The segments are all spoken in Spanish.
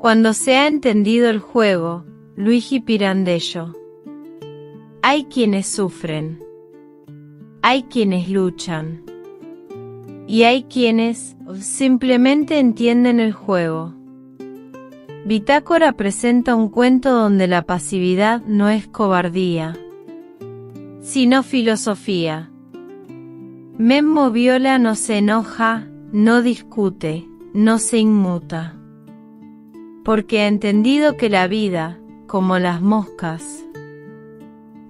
Cuando se ha entendido el juego, Luigi Pirandello. Hay quienes sufren. Hay quienes luchan. Y hay quienes simplemente entienden el juego. Bitácora presenta un cuento donde la pasividad no es cobardía, sino filosofía. Memmo Viola no se enoja, no discute, no se inmuta. Porque ha entendido que la vida, como las moscas,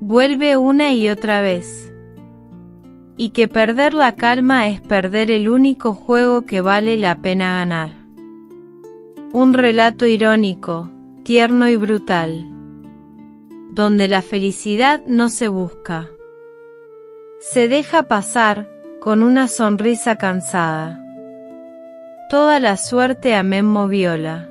vuelve una y otra vez. Y que perder la calma es perder el único juego que vale la pena ganar. Un relato irónico, tierno y brutal, donde la felicidad no se busca. Se deja pasar, con una sonrisa cansada. Toda la suerte a Memmo Viola.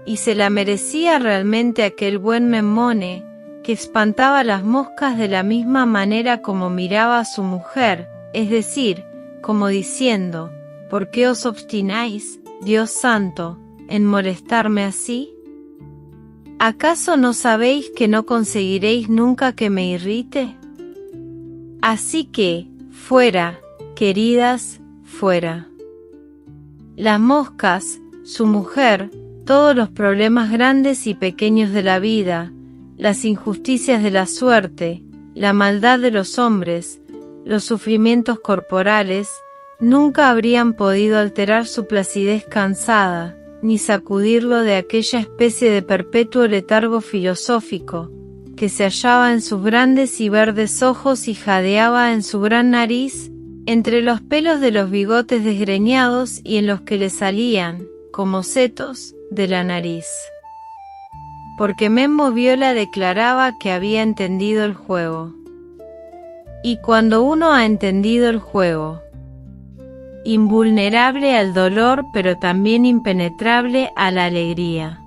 Y se la merecía realmente aquel buen Memmone, que espantaba las moscas de la misma manera como miraba a su mujer, es decir, como diciendo, ¿por qué os obstináis, Dios santo, en molestarme así? ¿Acaso no sabéis que no conseguiréis nunca que me irrite? Así que, fuera, queridas, fuera. Las moscas, su mujer, todos los problemas grandes y pequeños de la vida, las injusticias de la suerte, la maldad de los hombres, los sufrimientos corporales, nunca habrían podido alterar su placidez cansada, ni sacudirlo de aquella especie de perpetuo letargo filosófico, que se hallaba en sus grandes y verdes ojos y jadeaba en su gran nariz, entre los pelos de los bigotes desgreñados y en los que le salían, como setos, de la nariz. Porque Memmo Viola declaraba que había entendido el juego. Y cuando uno ha entendido el juego, invulnerable al dolor pero también impenetrable a la alegría.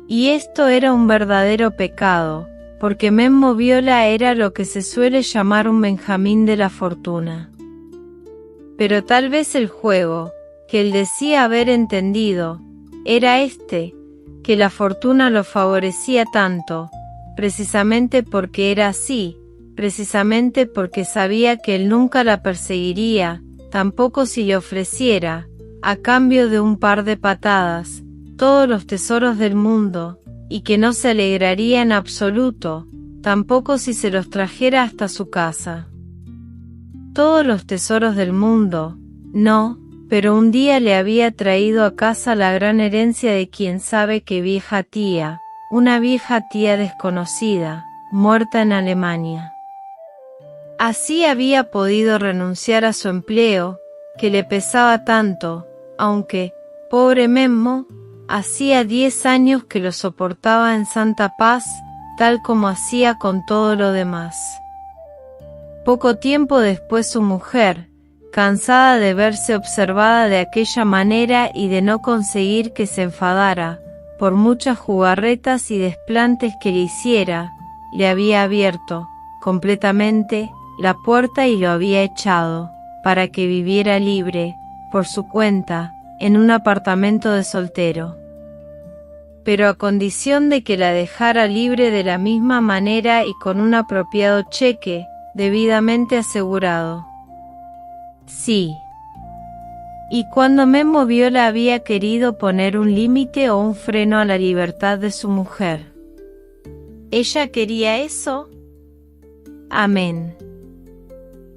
Y esto era un verdadero pecado, porque Memmo Viola era lo que se suele llamar un Benjamín de la fortuna. Pero tal vez el juego, que él decía haber entendido, era este, que la fortuna lo favorecía tanto, precisamente porque era así, precisamente porque sabía que él nunca la perseguiría, tampoco si le ofreciera, a cambio de un par de patadas, todos los tesoros del mundo, y que no se alegraría en absoluto, tampoco si se los trajera hasta su casa. Todos los tesoros del mundo, no, pero un día le había traído a casa la gran herencia de quién sabe qué vieja tía, una vieja tía desconocida, muerta en Alemania. Así había podido renunciar a su empleo, que le pesaba tanto, aunque, pobre Memmo, hacía 10 años que lo soportaba en santa paz, tal como hacía con todo lo demás. Poco tiempo después su mujer, cansada de verse observada de aquella manera y de no conseguir que se enfadara, por muchas jugarretas y desplantes que le hiciera, le había abierto, completamente, la puerta y lo había echado, para que viviera libre, por su cuenta, en un apartamento de soltero. Pero a condición de que la dejara libre de la misma manera y con un apropiado cheque, debidamente asegurado. Sí. Y cuando Memmo Viola había querido poner un límite o un freno a la libertad de su mujer. ¿Ella quería eso? Amén.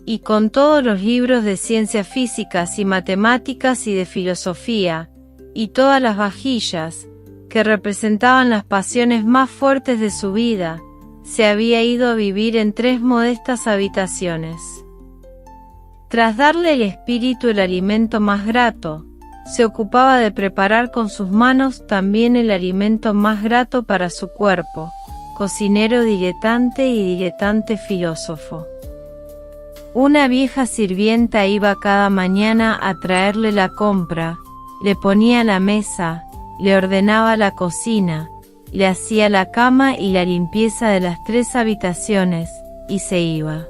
Y con todos los libros de ciencias físicas y matemáticas y de filosofía, y todas las vajillas, que representaban las pasiones más fuertes de su vida, se había ido a vivir en 3 modestas habitaciones. Tras darle al espíritu el alimento más grato, se ocupaba de preparar con sus manos también el alimento más grato para su cuerpo, cocinero diletante y diletante filósofo. Una vieja sirvienta iba cada mañana a traerle la compra, le ponía la mesa, le ordenaba la cocina, le hacía la cama y la limpieza de las 3 habitaciones, y se iba.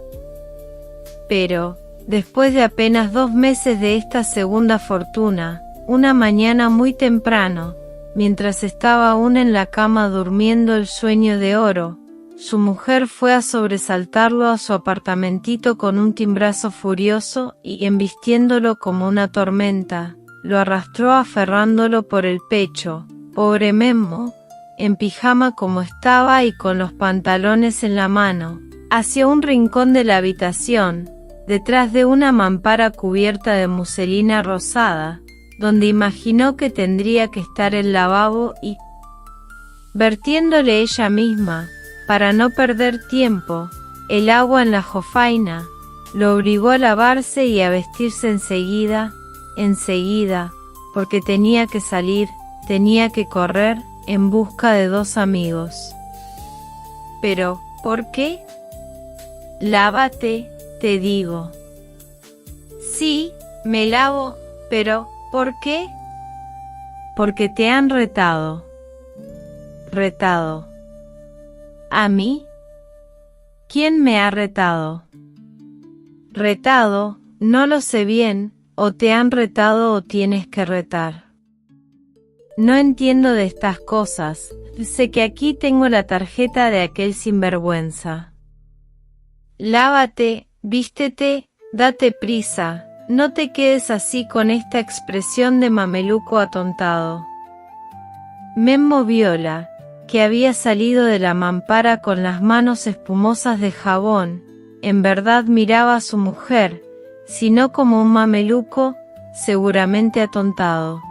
Pero, después de apenas 2 meses de esta segunda fortuna, una mañana muy temprano, mientras estaba aún en la cama durmiendo el sueño de oro, su mujer fue a sobresaltarlo a su apartamentito con un timbrazo furioso y, embistiéndolo como una tormenta, lo arrastró aferrándolo por el pecho. Pobre Memmo, en pijama como estaba y con los pantalones en la mano, hacia un rincón de la habitación, detrás de una mampara cubierta de muselina rosada, donde imaginó que tendría que estar el lavabo y, vertiéndole ella misma, para no perder tiempo, el agua en la jofaina, lo obligó a lavarse y a vestirse enseguida, porque tenía que salir, tenía que correr, en busca de 2 amigos. Pero, ¿por qué? Lávate, te digo. Sí, me lavo, pero, ¿por qué? Porque te han retado. ¿Retado? ¿A mí? ¿Quién me ha retado? Retado, no lo sé bien, o te han retado o tienes que retar. No entiendo de estas cosas, sé que aquí tengo la tarjeta de aquel sinvergüenza. Lávate, vístete, date prisa, no te quedes así con esta expresión de mameluco atontado. Memmo Viola, que había salido de la mampara con las manos espumosas de jabón, en verdad miraba a su mujer, si no como un mameluco, seguramente atontado.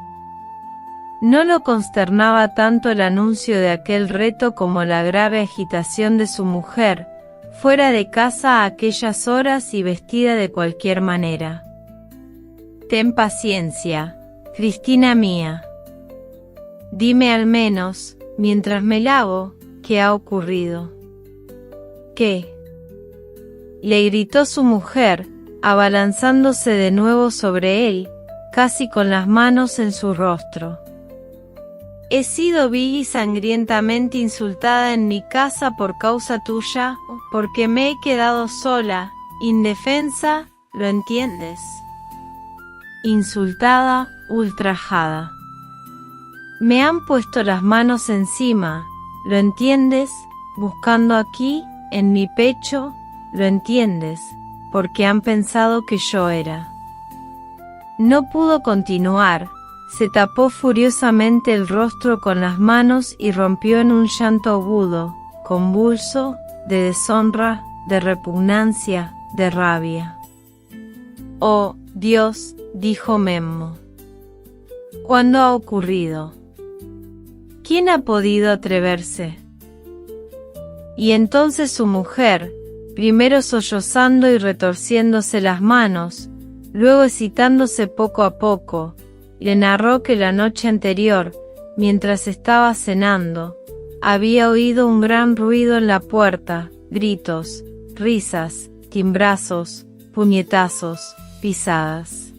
No lo consternaba tanto el anuncio de aquel reto como la grave agitación de su mujer, fuera de casa a aquellas horas y vestida de cualquier manera. Ten paciencia, Cristina mía. Dime al menos, mientras me lavo, ¿qué ha ocurrido? ¿Qué? Le gritó su mujer, abalanzándose de nuevo sobre él, casi con las manos en su rostro. He sido vil y sangrientamente insultada en mi casa por causa tuya, porque me he quedado sola, indefensa, ¿lo entiendes? Insultada, ultrajada. Me han puesto las manos encima, ¿lo entiendes? Buscando aquí, en mi pecho, ¿lo entiendes? Porque han pensado que yo era. No pudo continuar. Se tapó furiosamente el rostro con las manos y rompió en un llanto agudo, convulso, de deshonra, de repugnancia, de rabia. «Oh, Dios», dijo Memmo. «¿Cuándo ha ocurrido? ¿Quién ha podido atreverse?» Y entonces su mujer, primero sollozando y retorciéndose las manos, luego excitándose poco a poco, le narró que la noche anterior, mientras estaba cenando, había oído un gran ruido en la puerta, gritos, risas, timbrazos, puñetazos, pisadas.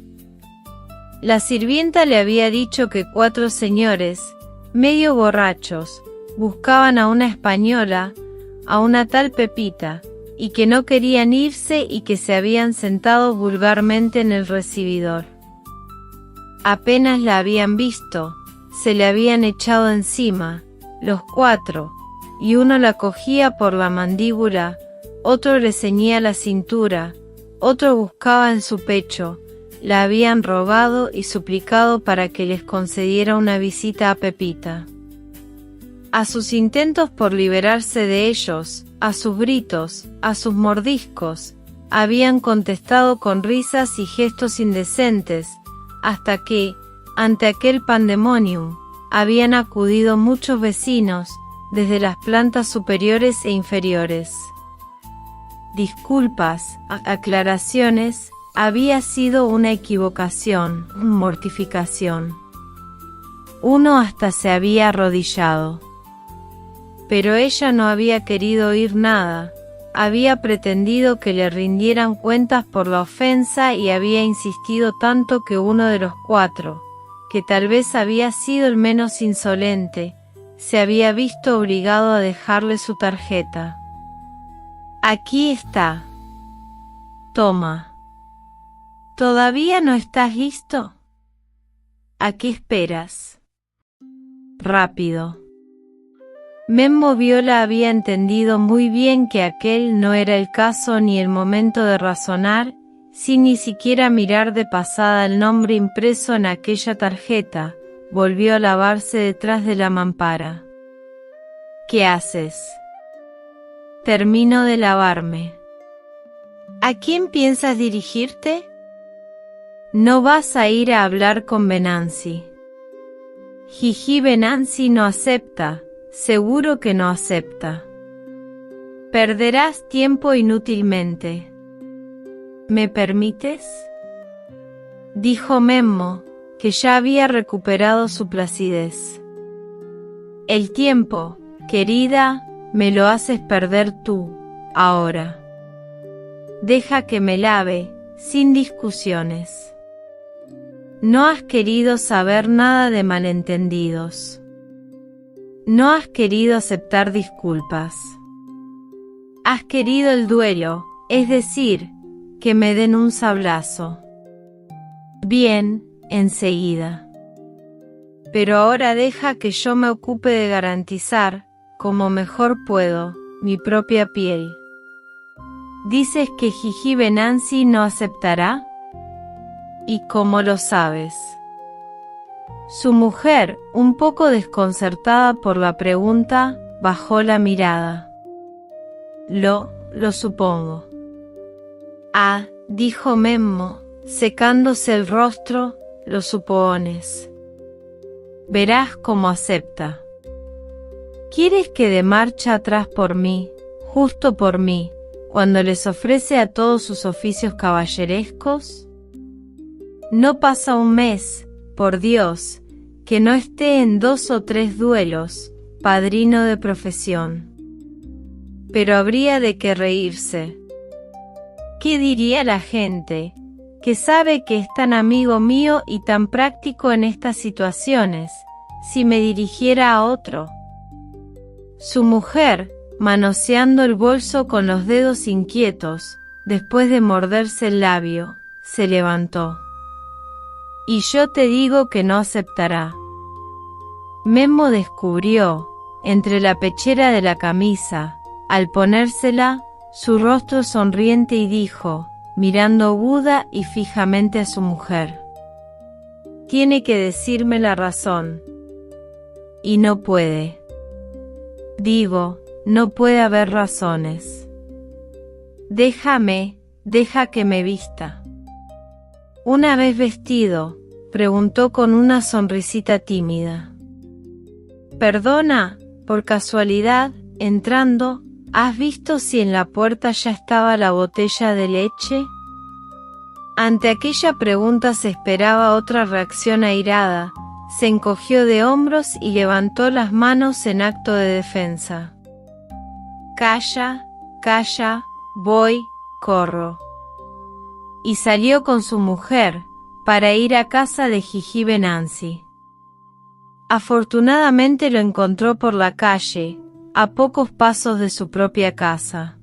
La sirvienta le había dicho que 4 señores, medio borrachos, buscaban a una española, a una tal Pepita, y que no querían irse y que se habían sentado vulgarmente en el recibidor. Apenas la habían visto, se le habían echado encima, los 4, y uno la cogía por la mandíbula, otro le ceñía la cintura, otro buscaba en su pecho, la habían rogado y suplicado para que les concediera una visita a Pepita. A sus intentos por liberarse de ellos, a sus gritos, a sus mordiscos, habían contestado con risas y gestos indecentes, hasta que, ante aquel pandemonium, habían acudido muchos vecinos, desde las plantas superiores e inferiores. Disculpas, aclaraciones, había sido una equivocación, mortificación. Uno hasta se había arrodillado. Pero ella no había querido oír nada, había pretendido que le rindieran cuentas por la ofensa y había insistido tanto que uno de los 4, que tal vez había sido el menos insolente, se había visto obligado a dejarle su tarjeta. «Aquí está. Toma. ¿Todavía no estás listo? ¿A qué esperas?» rápido. Memmo Viola había entendido muy bien que aquel no era el caso ni el momento de razonar, sin ni siquiera mirar de pasada el nombre impreso en aquella tarjeta. Volvió a lavarse detrás de la mampara. ¿Qué haces? Termino de lavarme. ¿A quién piensas dirigirte? No vas a ir a hablar con Venanzi. Gigi Venanzi no acepta, seguro que no acepta. Perderás tiempo inútilmente. ¿Me permites? Dijo Memmo, que ya había recuperado su placidez. El tiempo, querida, me lo haces perder tú, ahora. Deja que me lave, sin discusiones. No has querido saber nada de malentendidos. No has querido aceptar disculpas. Has querido el duelo, es decir, que me den un sablazo. Bien, enseguida. Pero ahora deja que yo me ocupe de garantizar, como mejor puedo, mi propia piel. ¿Dices que Gigi Venanzi no aceptará? ¿Y cómo lo sabes? Su mujer, un poco desconcertada por la pregunta, bajó la mirada. Lo supongo. Ah, dijo Memmo, secándose el rostro, lo supones. Verás cómo acepta. ¿Quieres que dé marcha atrás por mí, justo por mí, cuando les ofrece a todos sus oficios caballerescos? No pasa un mes, por Dios, que no esté en 2 o 3 duelos, padrino de profesión. Pero habría de qué reírse. ¿Qué diría la gente, que sabe que es tan amigo mío y tan práctico en estas situaciones, si me dirigiera a otro? Su mujer, manoseando el bolso con los dedos inquietos, después de morderse el labio, se levantó. Y yo te digo que no aceptará. Memmo descubrió, entre la pechera de la camisa, al ponérsela, su rostro sonriente y dijo, mirando aguda y fijamente a su mujer: tiene que decirme la razón. Y no puede. Digo, no puede haber razones. Deja que me vista. Una vez vestido, preguntó con una sonrisita tímida. Perdona, por casualidad, entrando, ¿has visto si en la puerta ya estaba la botella de leche? Ante aquella pregunta se esperaba otra reacción airada. Se encogió de hombros y levantó las manos en acto de defensa. Calla, voy, corro. Y salió con su mujer, para ir a casa de Gigi Venanzi. Afortunadamente lo encontró por la calle, a pocos pasos de su propia casa.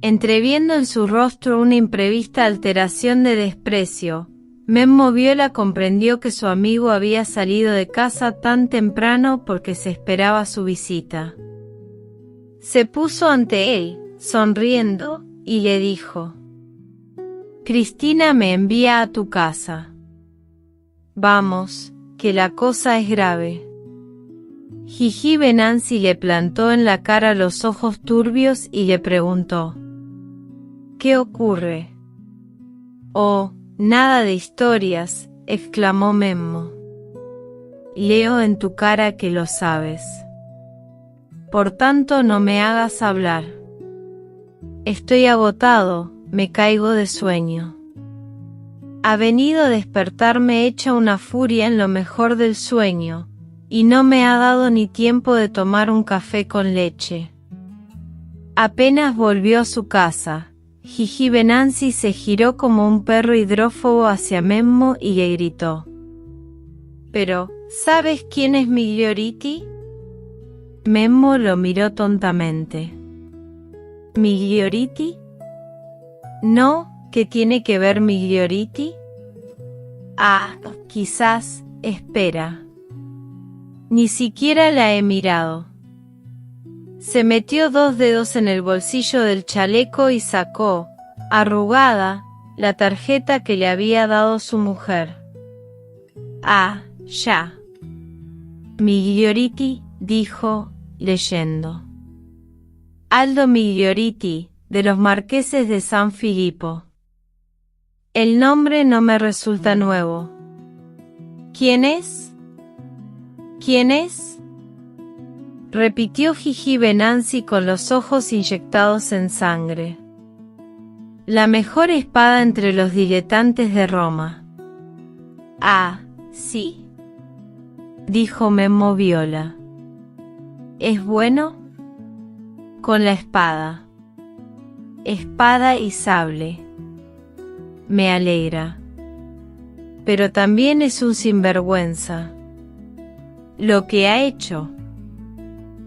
Entreviendo en su rostro una imprevista alteración de desprecio, Memmo Viola comprendió que su amigo había salido de casa tan temprano porque se esperaba su visita. Se puso ante él, sonriendo, y le dijo: Cristina me envía a tu casa. Vamos, que la cosa es grave. Gigi Venanzi le plantó en la cara los ojos turbios y le preguntó: ¿qué ocurre? Oh, nada de historias, exclamó Memmo. Leo en tu cara que lo sabes. Por tanto no me hagas hablar. Estoy agotado, me caigo de sueño. Ha venido a despertarme hecha una furia en lo mejor del sueño, y no me ha dado ni tiempo de tomar un café con leche. Apenas volvió a su casa, Gigi Venanzi se giró como un perro hidrófobo hacia Memmo y le gritó: «Pero, ¿sabes quién es Miglioriti?» Memmo lo miró tontamente. «¿Miglioriti? No, ¿qué tiene que ver Miglioriti?» «Ah, quizás, espera». Ni siquiera la he mirado. Se metió 2 dedos en el bolsillo del chaleco y sacó, arrugada, la tarjeta que le había dado su mujer. Ah, ya. Miglioriti, dijo, leyendo. Aldo Miglioriti, de los marqueses de San Filippo. El nombre no me resulta nuevo. ¿Quién es? ¿Quién es? Repitió Gigi Venanzi con los ojos inyectados en sangre. La mejor espada entre los diletantes de Roma. Ah, sí, dijo Memmo Viola. ¿Es bueno? Con la espada. Espada y sable. Me alegra. Pero también es un sinvergüenza. Lo que ha hecho.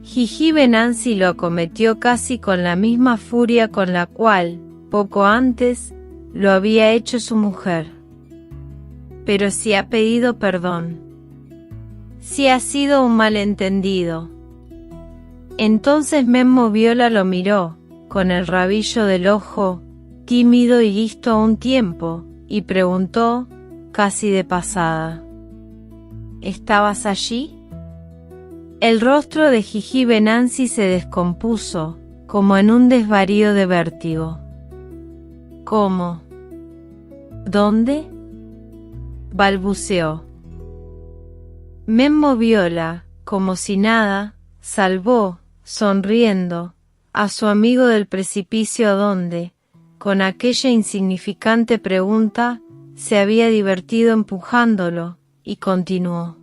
Gigi Venanzi lo acometió casi con la misma furia con la cual, poco antes, lo había hecho su mujer. Pero si ha pedido perdón. Si ha sido un malentendido. Entonces Memmo Viola lo miró, con el rabillo del ojo, tímido y listo a un tiempo, y preguntó, casi de pasada. ¿Estabas allí? El rostro de Gigi Venanzi se descompuso, como en un desvarío de vértigo. ¿Cómo? ¿Dónde? Balbuceó. Memmo Viola, como si nada, salvó, sonriendo, a su amigo del precipicio donde, con aquella insignificante pregunta, se había divertido empujándolo, y continuó.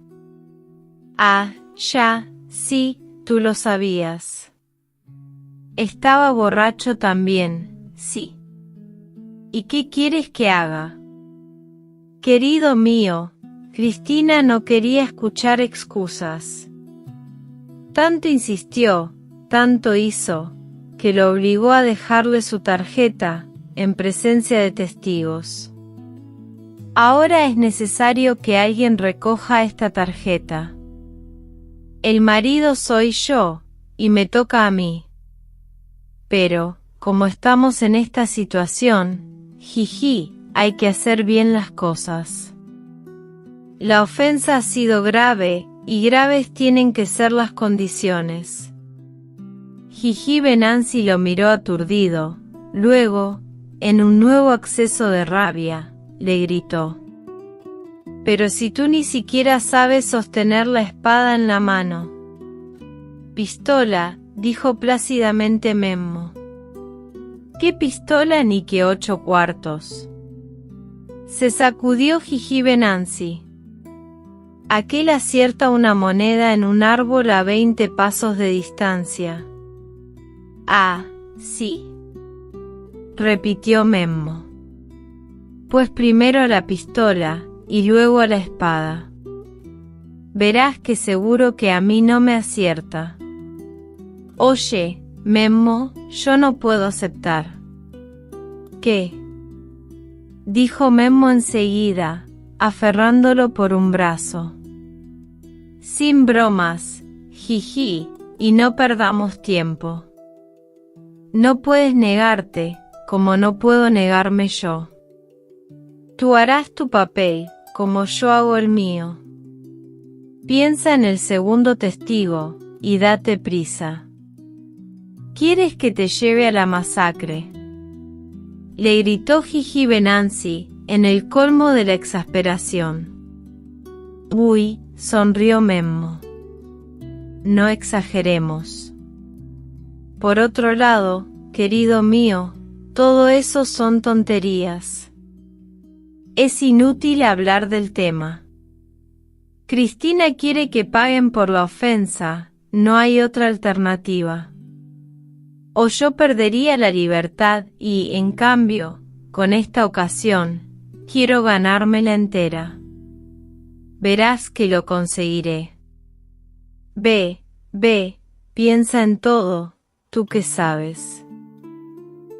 Ah, ya, sí, tú lo sabías. Estaba borracho también, sí. ¿Y qué quieres que haga? Querido mío, Cristina no quería escuchar excusas. Tanto insistió, tanto hizo, que lo obligó a dejarle su tarjeta, en presencia de testigos. Ahora es necesario que alguien recoja esta tarjeta. El marido soy yo, y me toca a mí. Pero, como estamos en esta situación, Gigi, hay que hacer bien las cosas. La ofensa ha sido grave, y graves tienen que ser las condiciones. Gigi Venanzi lo miró aturdido, luego, en un nuevo acceso de rabia, le gritó. Pero si tú ni siquiera sabes sostener la espada en la mano. Pistola, dijo plácidamente Memmo. ¿Qué pistola ni qué 8 cuartos? Se sacudió Gigi Venanzi. Aquel acierta una moneda en un árbol a 20 pasos de distancia. Ah, sí, repitió Memmo. Pues primero a la pistola, y luego a la espada. Verás que seguro que a mí no me acierta. Oye, Memmo, yo no puedo aceptar. ¿Qué? Dijo Memmo enseguida, aferrándolo por un brazo. Sin bromas, Gigi, y no perdamos tiempo. No puedes negarte, como no puedo negarme yo. Tú harás tu papel, como yo hago el mío. Piensa en el segundo testigo, y date prisa. ¿Quieres que te lleve a la masacre? Le gritó Gigi Venanzi, en el colmo de la exasperación. Uy, sonrió Memmo. No exageremos. Por otro lado, querido mío, todo eso son tonterías. Es inútil hablar del tema. Cristina quiere que paguen por la ofensa, no hay otra alternativa. O yo perdería la libertad y, en cambio, con esta ocasión, quiero ganármela entera. Verás que lo conseguiré. Ve, piensa en todo, tú que sabes.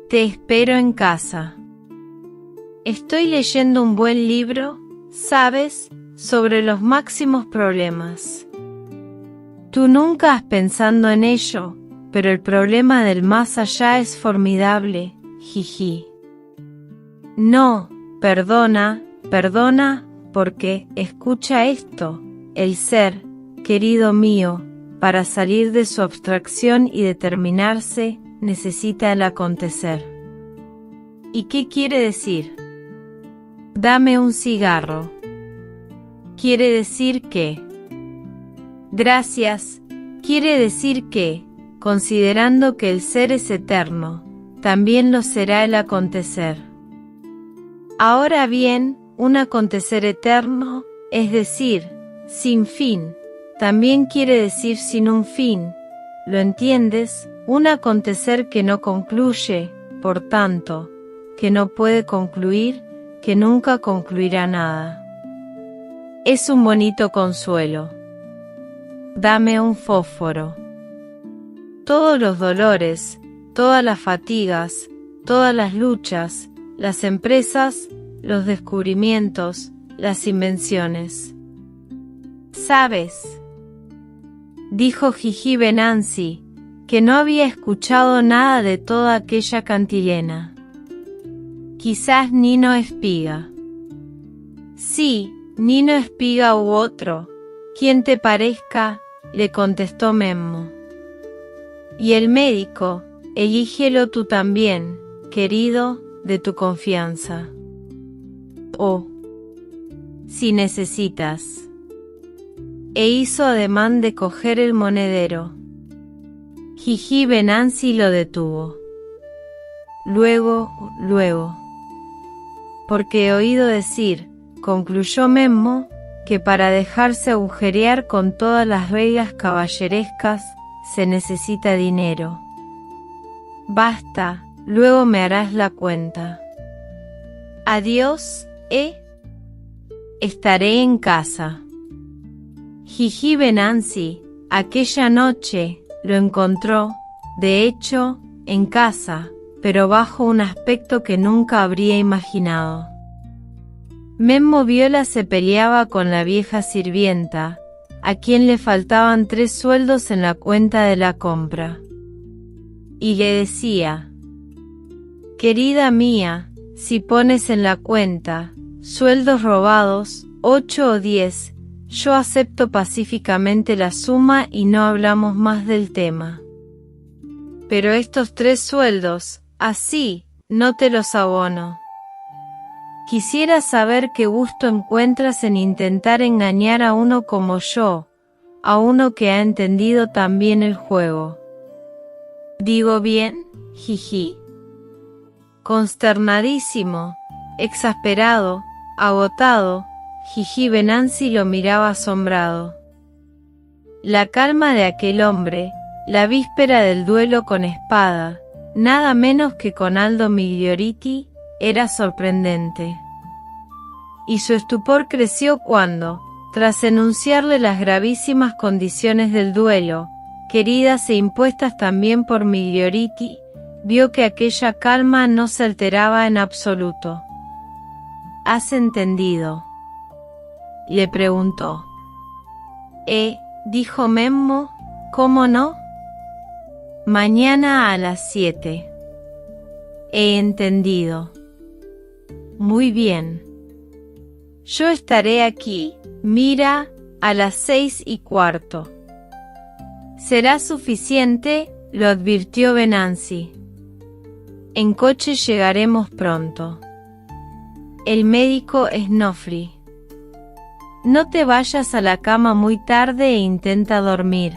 Te espero en casa. Estoy leyendo un buen libro, ¿sabes?, sobre los máximos problemas. Tú nunca has pensado en ello, pero el problema del más allá es formidable, jiji. No, perdona, porque, escucha esto, el ser, querido mío, para salir de su abstracción y determinarse, necesita el acontecer. ¿Y qué quiere decir? Dame un cigarro. Quiere decir que. Gracias, quiere decir que, considerando que el ser es eterno, también lo será el acontecer. Ahora bien, un acontecer eterno, es decir, sin fin, también quiere decir sin un fin, ¿lo entiendes? Un acontecer que no concluye, por tanto, que no puede concluir, que nunca concluirá nada. Es un bonito consuelo. Dame un fósforo. Todos los dolores, todas las fatigas, todas las luchas, las empresas, los descubrimientos, las invenciones. ¿Sabes? Dijo Gigi Venanzi, que no había escuchado nada de toda aquella cantilena. Quizás Nino Espiga. Sí, Nino Espiga u otro, quien te parezca, le contestó Memmo. Y el médico, elígelo tú también, querido, de tu confianza. Oh, si necesitas. E hizo ademán de coger el monedero. Gigi Venanzi lo detuvo. Luego, porque he oído decir, concluyó Memmo, que para dejarse agujerear con todas las reglas caballerescas, se necesita dinero. Basta, luego me harás la cuenta. Adiós, estaré en casa. Gigi Venanzi, aquella noche, lo encontró, de hecho, en casa, pero bajo un aspecto que nunca habría imaginado. Memmo Viola se peleaba con la vieja sirvienta, a quien le faltaban 3 sueldos en la cuenta de la compra. Y le decía: querida mía, si pones en la cuenta, sueldos robados, 8 o 10, yo acepto pacíficamente la suma y no hablamos más del tema. Pero estos 3 sueldos, así, no te los abono. Quisiera saber qué gusto encuentras en intentar engañar a uno como yo, a uno que ha entendido tan bien el juego. ¿Digo bien, Gigi? Consternadísimo, exasperado, agotado, Gigi Venanzi lo miraba asombrado. La calma de aquel hombre, la víspera del duelo con espada, nada menos que con Aldo Miglioriti, era sorprendente. Y su estupor creció cuando, tras enunciarle las gravísimas condiciones del duelo, queridas e impuestas también por Miglioriti, vio que aquella calma no se alteraba en absoluto. ¿Has entendido?, le preguntó. Dijo Memmo, ¿cómo no? Mañana a las 7. He entendido. Muy bien. Yo estaré aquí, mira, a las 6:15. Será suficiente, lo advirtió Venanzi. En coche llegaremos pronto. El médico Snofri. No te vayas a la cama muy tarde e intenta dormir,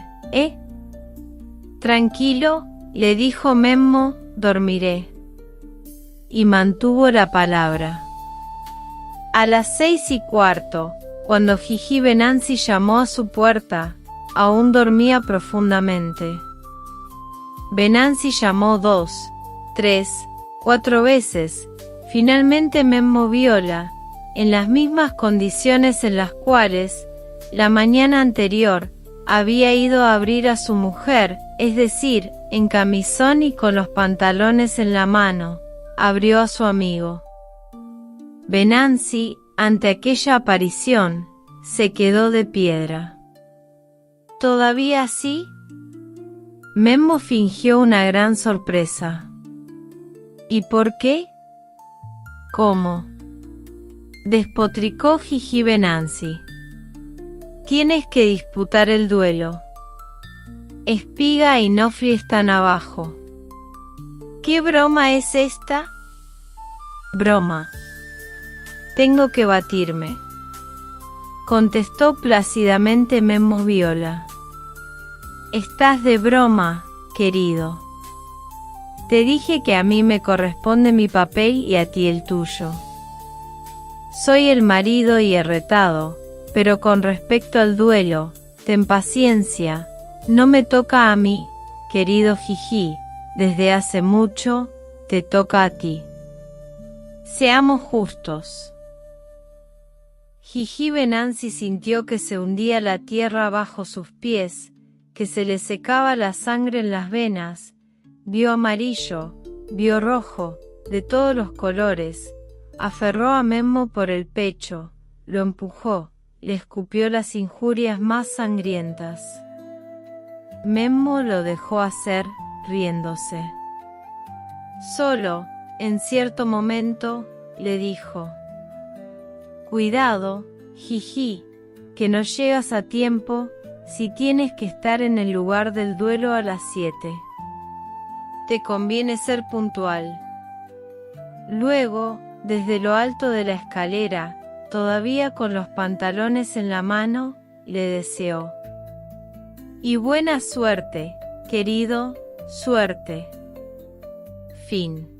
Tranquilo, le dijo Memmo, dormiré. Y mantuvo la palabra. A las 6:15, cuando Gigi Venanzi llamó a su puerta, aún dormía profundamente. Venanzi llamó 2, 3, 4 veces, finalmente Memmo Viola, en las mismas condiciones en las cuales, la mañana anterior, había ido a abrir a su mujer, es decir, en camisón y con los pantalones en la mano, abrió a su amigo. Venanzi, ante aquella aparición, se quedó de piedra. ¿Todavía así? Memmo fingió una gran sorpresa. ¿Y por qué? ¿Cómo? Despotricó Gigi Venanzi. Tienes que disputar el duelo. Espiga y Nofri están abajo. ¿Qué broma es esta? Broma. Tengo que batirme, contestó plácidamente Memmo Viola. Estás de broma, querido. Te dije que a mí me corresponde mi papel y a ti el tuyo. Soy el marido y el retado, pero con respecto al duelo, ten paciencia, no me toca a mí, querido Gigi, desde hace mucho, te toca a ti. Seamos justos. Gigi Venanzi sintió que se hundía la tierra bajo sus pies, que se le secaba la sangre en las venas, vio amarillo, vio rojo, de todos los colores, aferró a Memmo por el pecho, lo empujó, le escupió las injurias más sangrientas. Memmo lo dejó hacer, riéndose. Solo, en cierto momento, le dijo: Cuidado, Gigi, que no llegas a tiempo, si tienes que estar en el lugar del duelo a las 7. Te conviene ser puntual. Luego, desde lo alto de la escalera, todavía con los pantalones en la mano, le deseó: Y buena suerte, querido, suerte. Fin.